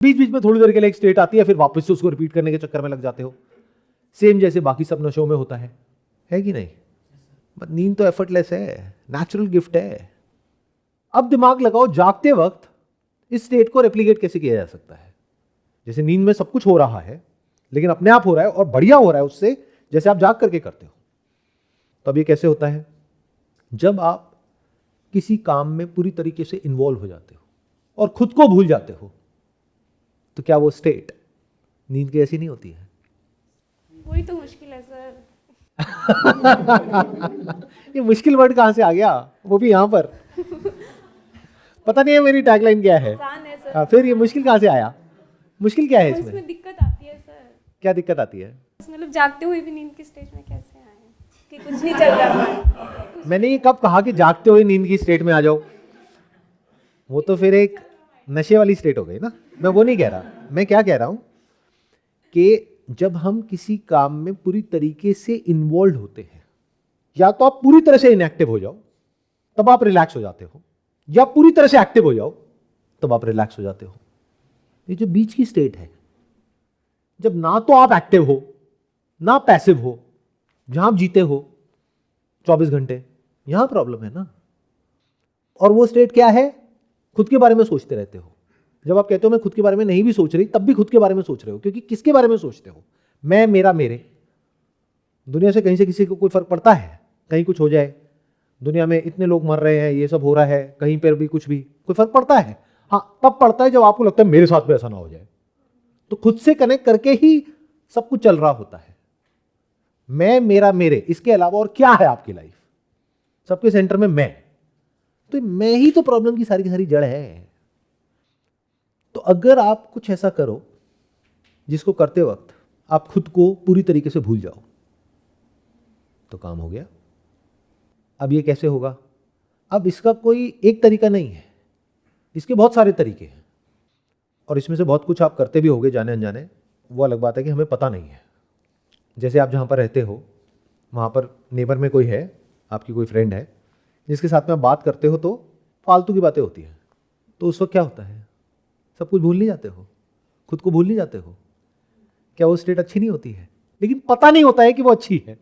बीच बीच में थोड़ी देर के लिए एक स्टेट आती है, फिर वापस से उसको रिपीट करने के चक्कर में लग जाते हो, सेम जैसे बाकी सब नशों में होता है कि नहीं? बट नींद तो एफर्टलेस है, नेचुरल गिफ्ट है। अब दिमाग लगाओ, जागते वक्त इस स्टेट को रेप्लिकेट कैसे किया जा सकता है? जैसे नींद में सब कुछ हो रहा है, लेकिन अपने आप हो रहा है और बढ़िया हो रहा है उससे, जैसे आप जाग करके करते हो। तब ये कैसे होता है? जब आप किसी काम में पूरी तरीके से इन्वॉल्व हो जाते हो और खुद को भूल जाते हो, तो क्या वो स्टेट नींद की ऐसी नहीं होती है? वही तो मुश्किल है सर। ये मुश्किल वर्ड कहां से आ गया, वो भी यहां पर? पता नहीं है मेरी टैगलाइन क्या है। आसान है सर। फिर ये मुश्किल कहां से आया? मुश्किल क्या है और इसमें? इसमें दिक्कत आती है सर। क्या दिक्कत आती है? मतलब जागते हुए भी नींद की स्टेज में कैसे आए कि कुछ नहीं चल रहा। मैंने ये कब कहा कि जागते हुए नींद की स्टेट में आ जाओ? वो तो फिर एक नशे वाली स्टेट हो गई ना। मैं वो नहीं कह रहा। मैं क्या कह रहा हूं कि जब हम किसी काम में पूरी तरीके से इन्वॉल्व होते हैं, या तो आप पूरी तरह से इनएक्टिव हो जाओ तब आप रिलैक्स हो जाते हो, या पूरी तरह से एक्टिव हो जाओ तब आप रिलैक्स हो जाते हो। ये जो बीच की स्टेट है, जब ना तो आप एक्टिव हो ना पैसिव हो, जहां आप जीते हो 24 घंटे, यहां प्रॉब्लम है ना। और वो स्टेट क्या है? खुद के बारे में सोचते रहते हो। जब आप कहते हो मैं खुद के बारे में नहीं भी सोच रही, तब भी खुद के बारे में सोच रहे हो, क्योंकि किसके बारे में सोचते हो? मैं, मेरा, मेरे। दुनिया से कहीं से किसी को कोई फर्क पड़ता है? कहीं कुछ हो जाए, दुनिया में इतने लोग मर रहे हैं, ये सब हो रहा है, कहीं पर भी कुछ भी कोई फर्क पड़ता है? हाँ, तब पड़ता है जब आपको लगता है मेरे साथ भी ऐसा ना हो जाए। तो खुद से कनेक्ट करके ही सब कुछ चल रहा होता है। मैं, मेरा, मेरे, इसके अलावा और क्या है आपकी लाइफ? सबके सेंटर में मैं। तो मैं ही तो प्रॉब्लम की सारी जड़ है। तो अगर आप कुछ ऐसा करो जिसको करते वक्त आप खुद को पूरी तरीके से भूल जाओ, तो काम हो गया। अब ये कैसे होगा? अब इसका कोई एक तरीका नहीं है, इसके बहुत सारे तरीके हैं, और इसमें से बहुत कुछ आप करते भी होगे जाने अनजाने, वो अलग बात है कि हमें पता नहीं है। जैसे आप जहाँ पर रहते हो वहाँ पर नेबर में कोई है, आपकी कोई फ्रेंड है जिसके साथ में आप बात करते हो तो फालतू की बातें होती हैं, तो उस वक्त क्या होता है? सब कुछ भूल नहीं जाते हो? खुद को भूल नहीं जाते हो? क्या वो स्टेट अच्छी नहीं होती है? लेकिन पता नहीं होता है कि वो अच्छी है।